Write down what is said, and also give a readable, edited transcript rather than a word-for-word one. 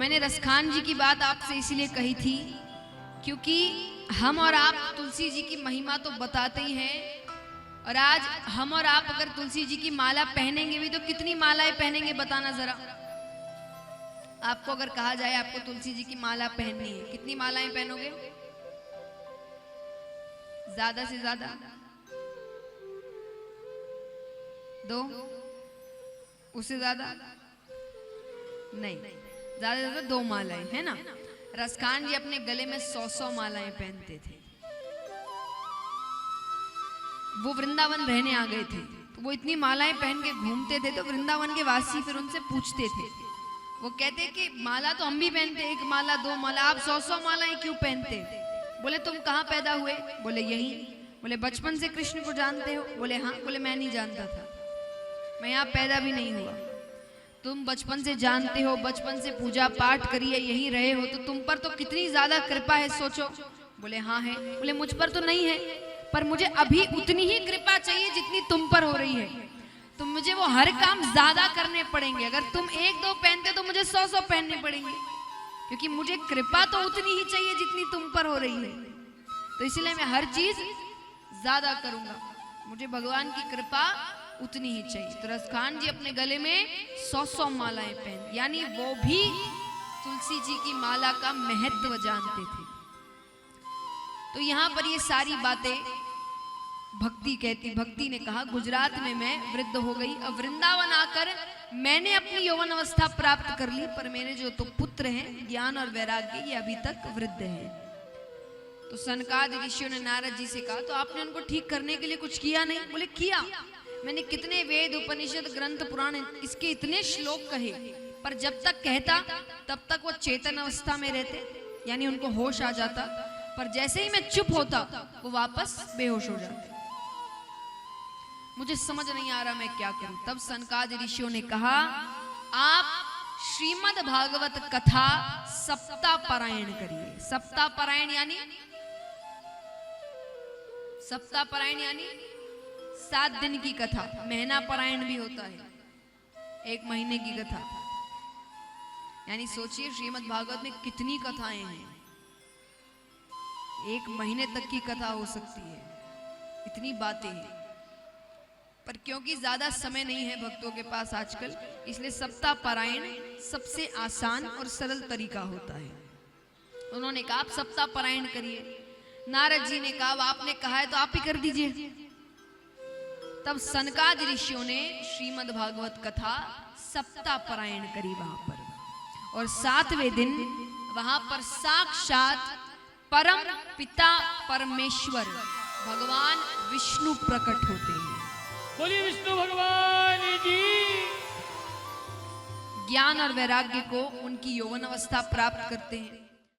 मैंने रसखान जी की बात आपसे इसीलिए कही थी क्योंकि हम और आप तुलसी जी की महिमा तो बताते ही हैं, और आज हम और आप अगर तुलसी जी की माला पहनेंगे भी तो कितनी मालाएं पहनेंगे बताना जरा। आपको अगर कहा जाए आपको तुलसी जी की माला पहननी है, कितनी मालाएं पहनोगे? ज्यादा से ज्यादा 2, उससे ज्यादा नहीं, ज्यादा से ज्यादा 2 मालाएं, है ना। रसखान जी अपने गले में 100 मालाएं पहनते थे। वो वृंदावन रहने आ गए थे तो वो इतनी मालाएं पहन के घूमते थे, तो वृंदावन के वासी फिर उनसे पूछते थे, वो कहते कि माला तो हम भी पहनते, 1 माला 2 माला, आप 100 मालाएं क्यों पहनते? बोले तुम कहाँ पैदा हुए? बोले यहीं। बोले बचपन से कृष्ण को जानते हो? बोले हाँ। बोले मैं नहीं जानता था, मैं यहाँ पैदा भी नहीं हुआ। तुम बचपन से जानते हो, बचपन से पूजा पाठ करिए, यहीं रहे हो, तो तुम पर तो कितनी ज्यादा कृपा है, सोचो। बोले हाँ है। बोले मुझ पर तो नहीं है, पर मुझे अभी उतनी ही कृपा चाहिए जितनी तुम पर हो रही है, तो मुझे वो हर काम ज्यादा करने पड़ेंगे। अगर तुम 1-2 पहनते तो मुझे 100 पहनने पड़ेंगे, क्योंकि मुझे कृपा तो उतनी ही चाहिए जितनी तुम पर हो रही है, तो इसलिए मैं हर चीज ज्यादा करूंगा, मुझे भगवान की कृपा उतनी ही चाहिए। तो रसखान जी अपने गले में 100 मालाएं पहन, यानी वो भी तुलसी जी की माला का महत्व जानते थे। तो यहाँ पर ये सारी बातें भक्ति कहती। भक्ति ने कहा गुजरात में मैं वृद्ध हो गई, अब वृंदावन आकर मैंने अपनी यौवन अवस्था प्राप्त कर ली, पर मेरे जो तो पुत्र हैं ज्ञान और वैराग्य ये अभी तक वृद्ध हैं। तो सनकादि ऋषियों ने नारद जी से कहा तो आपने उनको ठीक करने के लिए कुछ किया नहीं? बोले किया, मैंने कितने वेद उपनिषद ग्रंथ पुराण इसके इतने श्लोक कहे, पर जब तक कहता तब तक वो चेतन अवस्था में रहते, यानी उनको होश आ जाता, पर जैसे ही मैं चुप होता वो वापस बेहोश हो जाते। मुझे समझ नहीं आ रहा मैं क्या करूं। तब सनकादि ऋषियों ने कहा आप श्रीमद् भागवत कथा सप्ताह पारायण करिए। सप्ताह पारायण यानी 7 दिन की कथा, महीना पारायण भी होता है, 1 महीने की कथा। यानी सोचिए श्रीमद् भागवत में कितनी कथाएं हैं, 1 महीने तक की कथा हो सकती है, इतनी बातें हैं। पर क्योंकि ज्यादा समय नहीं है भक्तों के पास आजकल, इसलिए सप्ताह पारायण सबसे आसान और सरल तरीका होता है। उन्होंने कहा आप सप्ताह पारायण करिए। नारद जी ने कहा आपने कहा है तो आप ही कर दीजिए। तब सनकादि ऋषियों ने श्रीमद् भागवत कथा सप्ताह पारायण करी वहां पर, और 7वें दिन वहां पर साक्षात परम पिता परमेश्वर भगवान विष्णु प्रकट होते हैं। बोलिए विष्णु भगवान जी। ज्ञान और वैराग्य को उनकी यौवन अवस्था प्राप्त करते हैं।